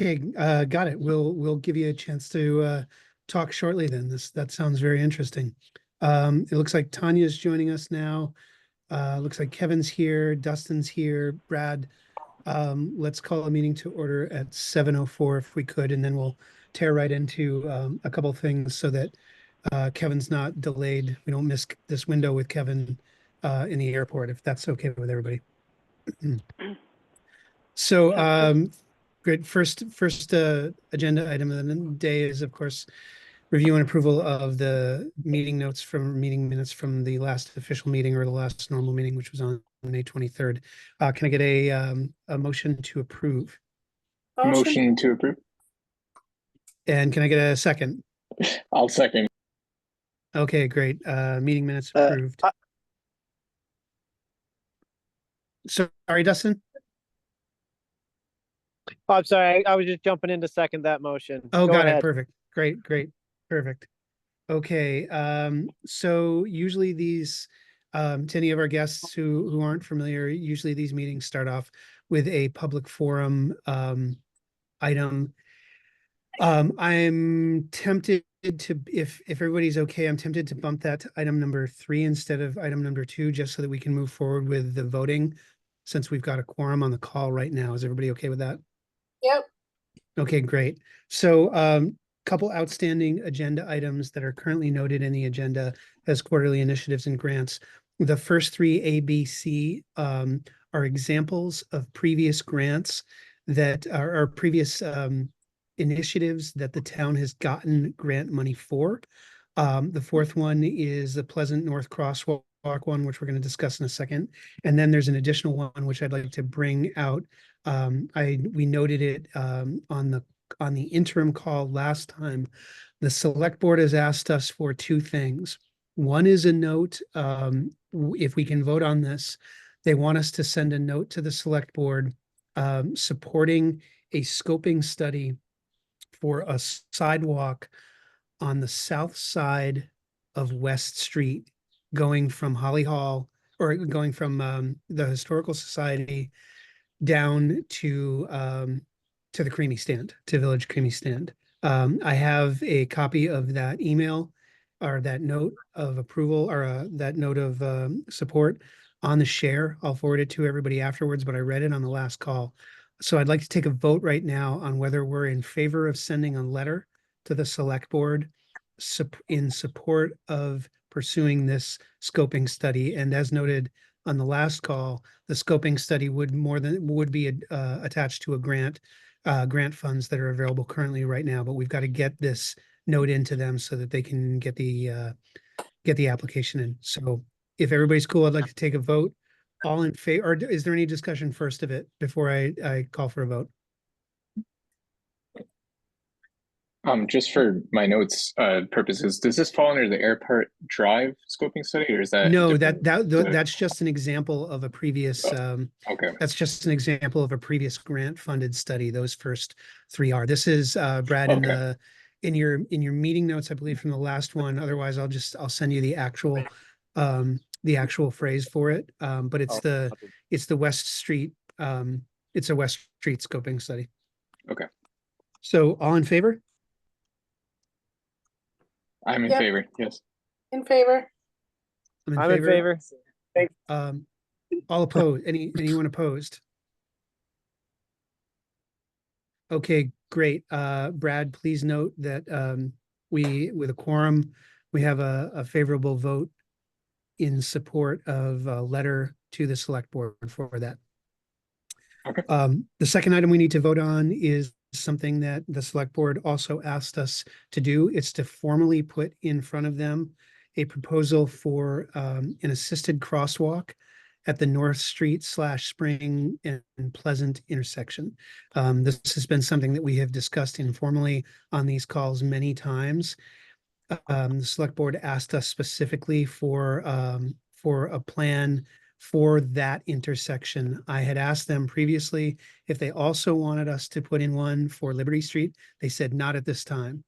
Okay, got it. We'll give you a chance to talk shortly then. That sounds very interesting. It looks like Tanya's joining us now. Looks like Kevin's here, Dustin's here, Brad. Let's call a meeting to order at 7:04 if we could, and then we'll tear right into a couple things so that Kevin's not delayed. We don't miss this window with Kevin in the airport, if that's okay with everybody. So, great. First agenda item of the day is, of course, review and approval of the meeting minutes from the last official meeting or the last normal meeting, which was on May 23rd. Can I get a motion to approve? Motion to approve. And can I get a second? I'll second. Okay, great. Meeting minutes approved. Sorry, Dustin? Oh, I'm sorry. I was just jumping in to second that motion. Oh, Go got ahead. it. Perfect. Great. Perfect. Okay. So usually these, to any of our guests who aren't familiar, usually these meetings start off with a public forum item. I'm tempted to, if everybody's okay, I'm tempted to bump that to item number 3 instead of item number 2, just so that we can move forward with the voting, since we've got a quorum on the call right now. Is everybody okay with that? Yep. Okay, great. So, couple outstanding agenda items that are currently noted in the agenda as quarterly initiatives and grants. The first 3, A, B, C, are examples of previous grants that are previous initiatives that the town has gotten grant money for. The fourth one is the Pleasant North Crosswalk one, which we're going to discuss in a second. And then there's an additional one, which I'd like to bring out. We noted it on the interim call last time. The select board has asked us for 2 things. One is a note, if we can vote on this, they want us to send a note to the select board supporting a scoping study for a sidewalk on the south side of West Street, going from Holly Hall, or going from the Historical Society down to the Creamy Stand, to Village Creamy Stand. I have a copy of that email or that note of approval, or that note of support on the share. I'll forward it to everybody afterwards, but I read it on the last call. So I'd like to take a vote right now on whether we're in favor of sending a letter to the select board in support of pursuing this scoping study. And as noted on the last call, the scoping study would be attached to a grant funds that are available currently right now, but we've got to get this note into them so that they can get the application in. So if everybody's cool, I'd like to take a vote. All in favor, or is there any discussion first of it before I call for a vote? Just for my notes purposes, does this fall under the Airport Drive scoping study, or is that No, that's just an example of a previous okay. That's just an example of a previous grant funded study. Those first 3 are. This is Brad, Okay. in your meeting notes, I believe, from the last one. Otherwise, I'll send you the actual phrase for it. But it's the West Street, it's a West Street scoping study. Okay. So all in favor? I'm in Yep. favor. Yes. In favor. I'm in favor. All opposed? Anyone opposed? Okay, great. Brad, please note that with a quorum, we have a favorable vote in support of a letter to the select board for that. Okay. The second item we need to vote on is something that the select board also asked us to do. It's to formally put in front of them a proposal for an assisted crosswalk at the North Street / Spring and Pleasant intersection. This has been something that we have discussed informally on these calls many times. The select board asked us specifically for a plan for that intersection. I had asked them previously if they also wanted us to put in one for Liberty Street. They said not at this time.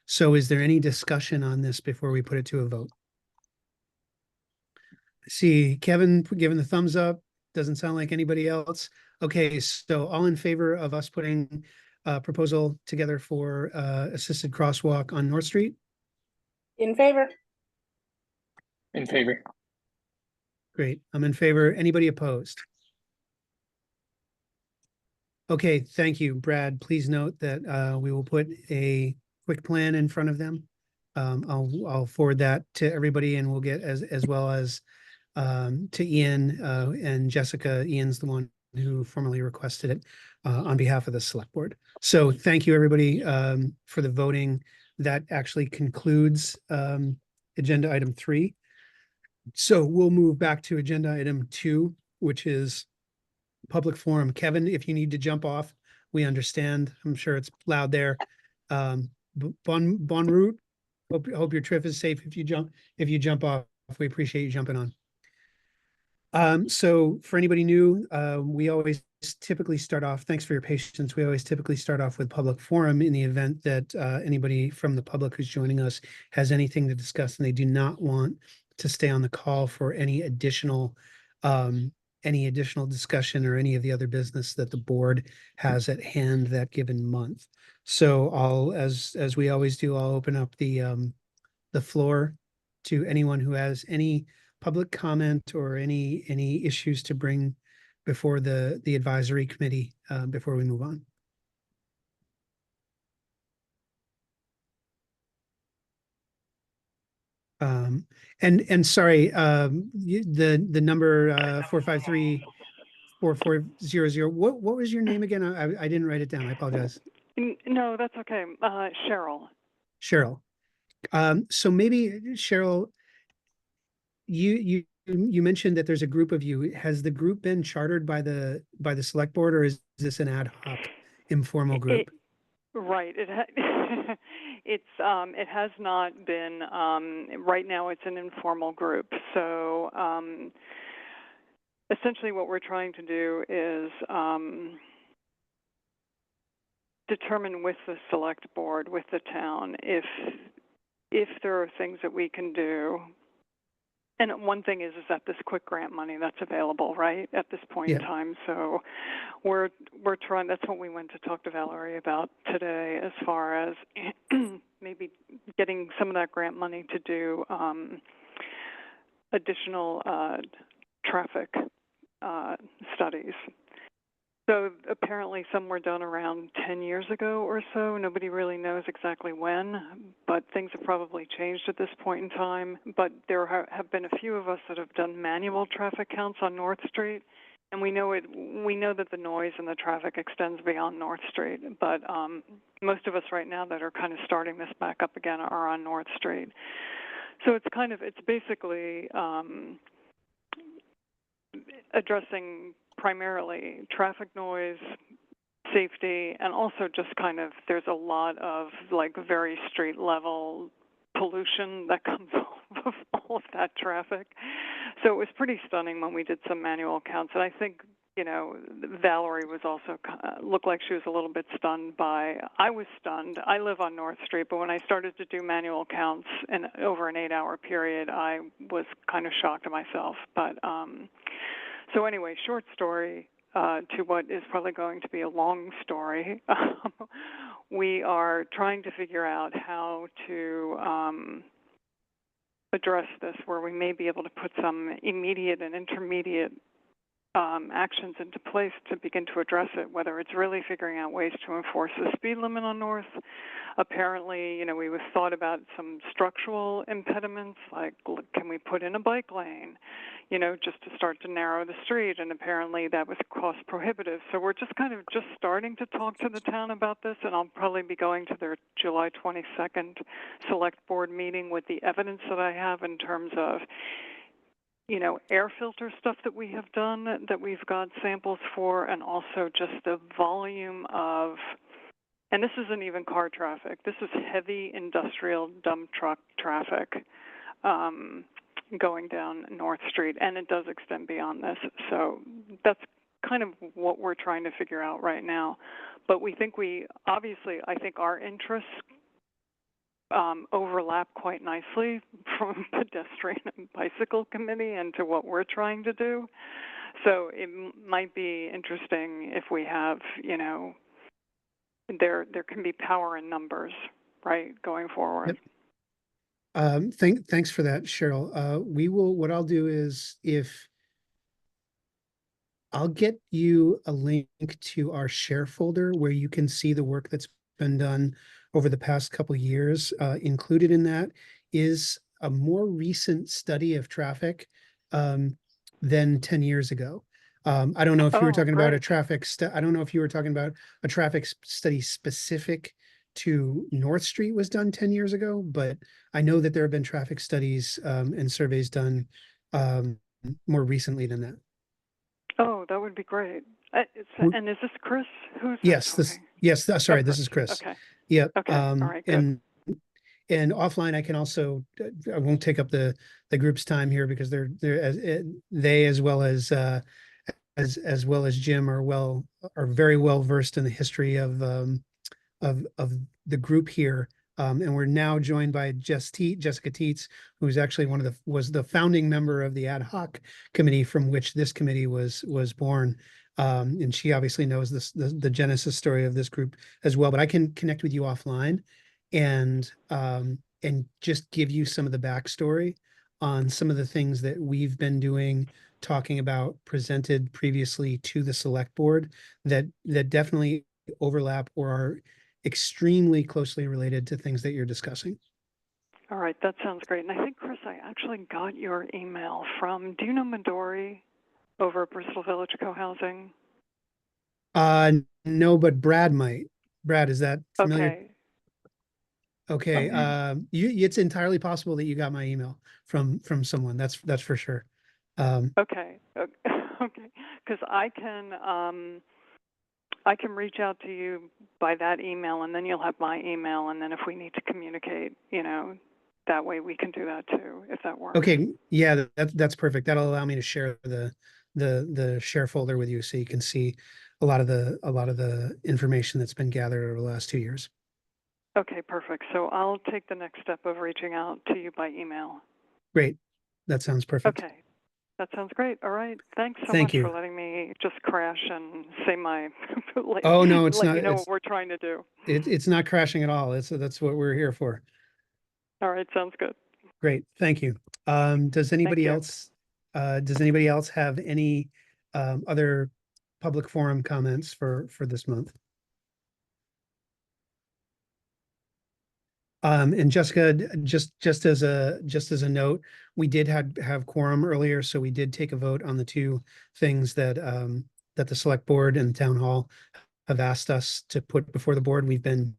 So is there any discussion on this before we put it to a vote? See Kevin giving the thumbs up. Doesn't sound like anybody else. Okay, so all in favor of us putting proposal together for assisted crosswalk on North Street? In favor? In favor. Great, I'm in favor. Anybody opposed? Okay, thank you, Brad. Please note that we will put a quick plan in front of them. I'll forward that to everybody, and we'll get as well as to Ian and Jessica. Ian's the one who formally requested it on behalf of the select board. So thank you, everybody, for the voting. That actually concludes agenda item 3. So we'll move back to agenda item 2, which is public forum. Kevin, if you need to jump off, we understand. I'm sure it's loud there. Bon route. Hope your trip is safe if you jump off. We appreciate you jumping on. So for anybody new, we always typically start off, thanks for your patience. We always typically start off with public forum in the event that anybody from the public who's joining us has anything to discuss and they do not want to stay on the call for any additional discussion or any of the other business that the board has at hand that given month. So I'll, as we always do, I'll open up the floor to anyone who has any public comment or any issues to bring before the advisory committee before we move on. And sorry, the number 453-4400. What was your name again? I didn't write it down. I apologize. No, that's okay. Cheryl. Cheryl. So maybe Cheryl, you mentioned that there's a group of you. Has the group been chartered by the select board, or is this an ad hoc informal group? Right. It has not been. Right now, it's an informal group. So essentially, what we're trying to do is determine with the select board, with the town, if there are things that we can do. And one thing is that this quick grant money that's available, right, at this point in time. So we're trying, that's what we went to talk to Valerie about today, as far as maybe getting some of that grant money to do additional traffic studies. So apparently some were done around 10 years ago or so. Nobody really knows exactly when, but things have probably changed at this point in time. But there have been a few of us that have done manual traffic counts on North Street, and we know that the noise and the traffic extends beyond North Street. But most of us right now that are kind of starting this back up again are on North Street. So it's basically addressing primarily traffic noise, safety, and also just kind of, there's a lot of like very street level pollution that comes off of all of that traffic. So it was pretty stunning when we did some manual counts. And I think, Valerie was also, looked like she was a little bit stunned by, I was stunned. I live on North Street, but when I started to do manual counts over an 8-hour period, I was kind of shocked at myself. But, so anyway, short story to what is probably going to be a long story. We are trying to figure out how to address this, where we may be able to put some immediate and intermediate actions into place to begin to address it, whether it's really figuring out ways to enforce the speed limit on North. Apparently, we've thought about some structural impediments, like can we put in a bike lane, just to start to narrow the street, and apparently that was cost prohibitive. So we're just kind of starting to talk to the town about this, and I'll probably be going to their July 22nd select board meeting with the evidence that I have in terms of air filter stuff that we have done, that we've got samples for, and also just the volume of, and this isn't even car traffic, this is heavy industrial dump truck traffic going down North Street, and it does extend beyond this. So that's kind of what we're trying to figure out right now. But we think I think our interests overlap quite nicely from pedestrian and bicycle committee and to what we're trying to do. So it might be interesting if we have, there can be power in numbers, right, going forward. Yep. Thanks for that, Cheryl. What I'll do is I'll get you a link to our share folder where you can see the work that's been done over the past couple of years. Included in that is a more recent study of traffic than 10 years ago. I don't know if you were talking about a I don't know if you were talking about a traffic study specific to North Street was done 10 years ago, but I know that there have been traffic studies and surveys done more recently than that. Oh, that would be great. And is this Chris? Who's Yes, this? sorry, this is Chris. Okay. Yep. Okay. All right. Good. And offline, I can also, I won't take up the group's time here because they as well as Jim are very well versed in the history of the group here. And we're now joined by Jessica Teets, who's actually was the founding member of the ad hoc committee from which this committee was born. And she obviously knows the genesis story of this group as well, but I can connect with you offline and just give you some of the backstory on some of the things that we've been doing, talking about, presented previously to the select board that definitely overlap or are extremely closely related to things that you're discussing. All right, that sounds great. And I think, Chris, I actually got your email from, do you know Midori over at Bristol Village Co-Housing? No, but Brad might. Brad, is that familiar? Okay. Okay. It's entirely possible that you got my email from someone. That's for sure. Okay. Okay. Because I can reach out to you by that email, and then you'll have my email, and then if we need to communicate, that way we can do that too, if that works. Okay, yeah, that's perfect. That'll allow me to share the share folder with you, so you can see a lot of the information that's been gathered over the last 2 years. Okay, perfect. So I'll take the next step of reaching out to you by email. Great, that sounds perfect. Okay. That sounds great. All right. Thanks so Thank much you for letting me just crash and say my Oh no, it's let not. you know what we're trying to do. It's not crashing at all. That's what we're here for. All right, sounds good. Great, thank you. Does anybody else have any other public forum comments for this month? And Jessica, just as a note, we did have quorum earlier, so we did take a vote on the two things that the select board and the town hall have asked us to put before the board. We've been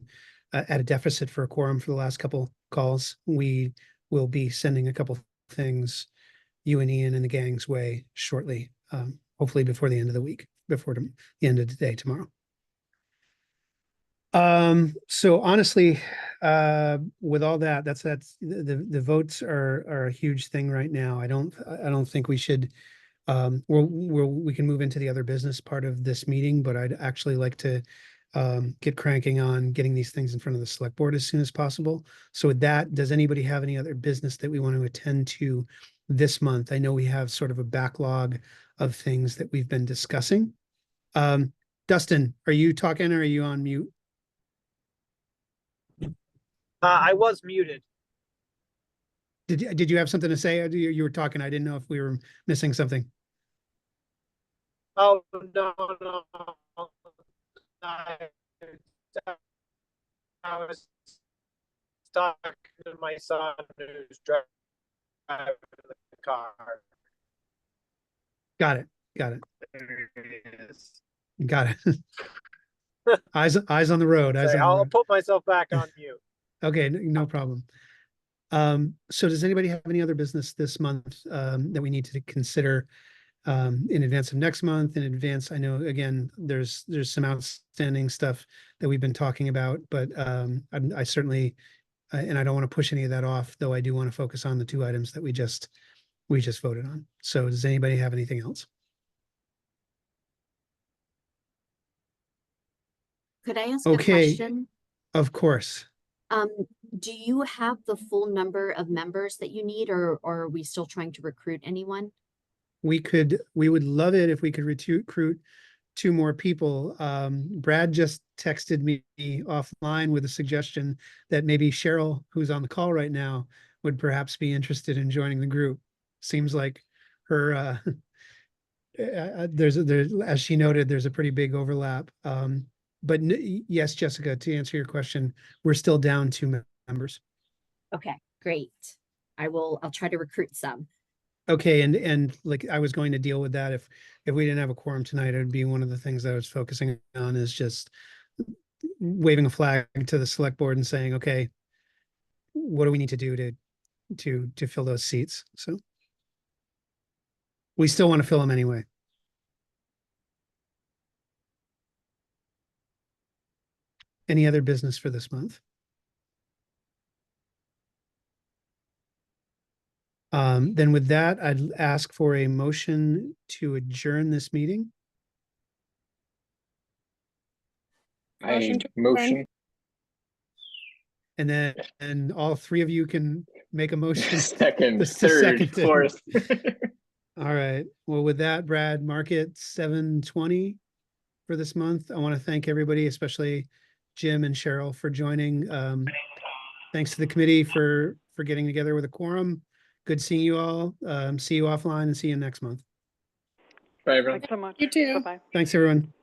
at a deficit for a quorum for the last couple calls. We will be sending a couple things you and Ian and the gang's way shortly, hopefully before the end of the week, before the end of the day tomorrow. So honestly, with all that, that's the votes are a huge thing right now. I don't think we should, we can move into the other business part of this meeting, but I'd actually like to get cranking on getting these things in front of the select board as soon as possible. So with that, does anybody have any other business that we want to attend to this month? I know we have sort of a backlog of things that we've been discussing. Dustin, are you talking or are you on mute? I was muted. Did you have something to say? You were talking. I didn't know if we were missing something. Oh, no. I was talking to my son who's driving the car. Got it. There it is. Got it. eyes on the road. I'll put myself back on mute. Okay, no problem. So does anybody have any other business this month that we need to consider in advance of next month? In advance, I know again there's some outstanding stuff that we've been talking about, but I certainly and I don't want to push any of that off, though I do want to focus on the two items that we just voted on. So does anybody have anything else? Could I ask a question? Of course. Do you have the full number of members that you need, or are we still trying to recruit anyone? We would love it if we could recruit two more people. Brad just texted me offline with a suggestion that maybe Cheryl, who's on the call right now, would perhaps be interested in joining the group. Seems like her, there's, as she noted, there's a pretty big overlap. But yes, Jessica, to answer your question, we're still down two members. Okay, great. I'll try to recruit some. Okay, and like I was going to deal with that if we didn't have a quorum tonight, it would be one of the things I was focusing on is just waving a flag to the select board and saying, okay, what do we need to do to fill those seats? So we still want to fill them anyway. Any other business for this month? Then with that, I'd ask for a motion to adjourn this meeting. Motion to Motion. And then, and all three of you can make a motion. Second, Just a third, second. fourth. All right. Well, with that, Brad, mark it 7:20 for this month. I want to thank everybody, especially Jim and Cheryl, for joining. Thanks to the committee for getting together with a quorum. Good seeing you all. See you offline and see you next month. Bye, everyone. Thanks so much. You too. Bye-bye. Thanks, everyone.